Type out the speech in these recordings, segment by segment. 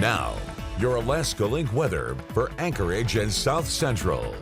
Now, your Alaska Link weather for Anchorage and South Central.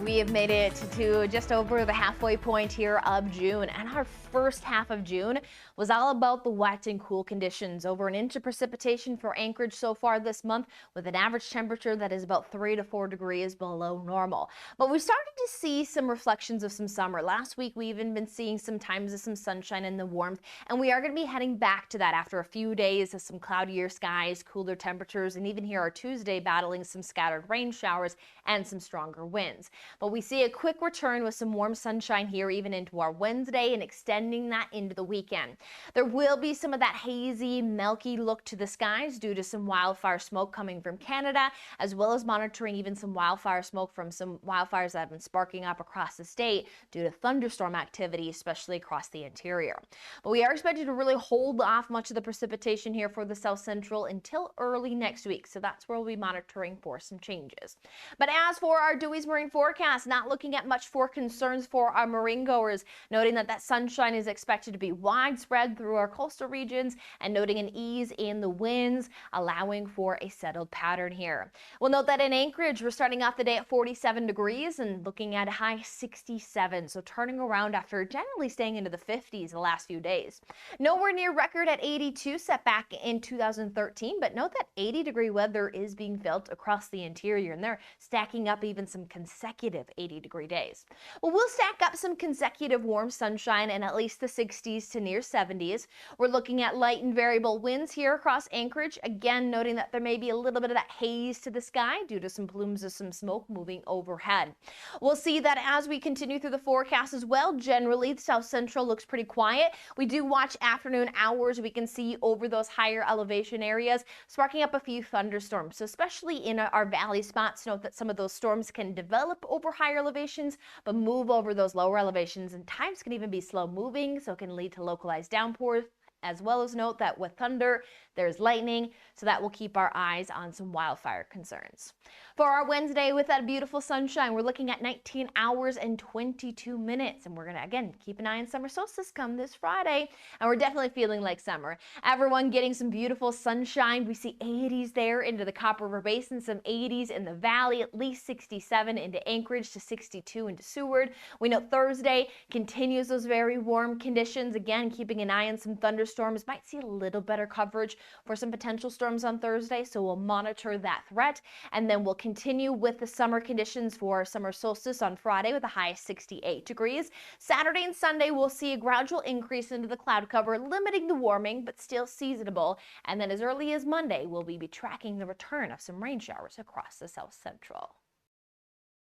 We have made it to just over the halfway point here of June, and our first half of June was all about the wet and cool conditions. Over an inch of precipitation for Anchorage so far this month, with an average temperature that is about 3 to 4 degrees below normal. But we started to see some reflections of some summer. Last week we even been seeing some times of some sunshine and the warmth, and we are going to be heading back to that after a few days of some cloudier skies, cooler temperatures, and even here our Tuesday battling some scattered rain showers and some stronger winds. But we see a quick return with some warm sunshine here even into our Wednesday and extending that into the weekend. There will be some of that hazy, milky look to the skies due to some wildfire smoke coming from Canada, as well as monitoring even some wildfire smoke from some wildfires that have been sparking up across the state due to thunderstorm activity, especially across the interior. But we are expected to really hold off much of the precipitation here for the South Central until early next week. So that's where we'll be monitoring for some changes. But as for our Dewey's Marine forecast, not looking at much for concerns for our marine goers, noting that sunshine is expected to be widespread through our coastal regions and noting an ease in the winds, allowing for a settled pattern here. We'll note that in Anchorage, we're starting off the day at 47 degrees and looking at a high 67. So turning around after generally staying into the 50s the last few days. Nowhere near record at 82 set back in 2013, but note that 80-degree weather is being felt across the interior, and they're stacking up even some consecutive 80-degree days. Well, we'll stack up some consecutive warm sunshine in at least the 60s to near 70s. We're looking at light and variable winds here across Anchorage. Again, noting that there may be a little bit of that haze to the sky due to some plumes of some smoke moving overhead. We'll see that as we continue through the forecast as well. Generally, the South Central looks pretty quiet. We do watch afternoon hours. We can see over those higher elevation areas, sparking up a few thunderstorms. So especially in our valley spots, note that some of those storms can develop over higher elevations, but move over those lower elevations, and times can even be slow moving, so it can lead to localized downpours. As well as note that with thunder, there's lightning, so that will keep our eyes on some wildfire concerns. For our Wednesday with that beautiful sunshine, we're looking at 19 hours and 22 minutes, and we're going to, again, keep an eye on summer solstice come this Friday, and we're definitely feeling like summer. Everyone getting some beautiful sunshine. We see 80s there into the Copper River Basin, some 80s in the valley, at least 67 into Anchorage to 62 into Seward. We know Thursday continues those very warm conditions, again, keeping an eye on some thunderstorms. Might see a little better coverage for some potential storms on Thursday, so we'll monitor that threat, and then we'll continue with the summer conditions for summer solstice on Friday with a high of 68 degrees. Saturday and Sunday we'll see a gradual increase into the cloud cover, limiting the warming but still seasonable, and then as early as Monday we'll be tracking the return of some rain showers across the South Central.